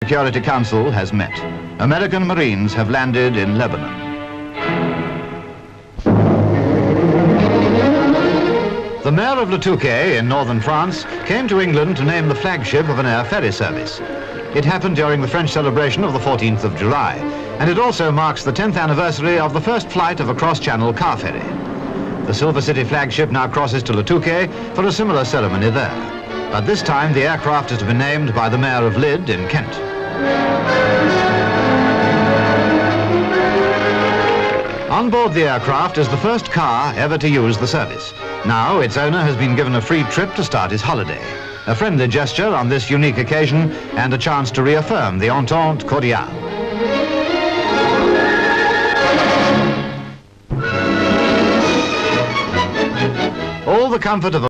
Security Council has met. American Marines have landed in Lebanon. The Mayor of Le Touquet in northern France came to England to name the flagship of an Air Ferry Service. It happened during the French celebration of the 14th of July, and it also marks the 10th anniversary of the first flight of a cross-channel car ferry. The Silver City flagship now crosses to Le Touquet for a similar ceremony there. But this time the aircraft is to be named by the Mayor of Lydd in Kent. On board the aircraft is the first car ever to use the service. Now its owner has been given a free trip to start his holiday. A friendly gesture on this unique occasion and a chance to reaffirm the entente cordiale. All the comfort of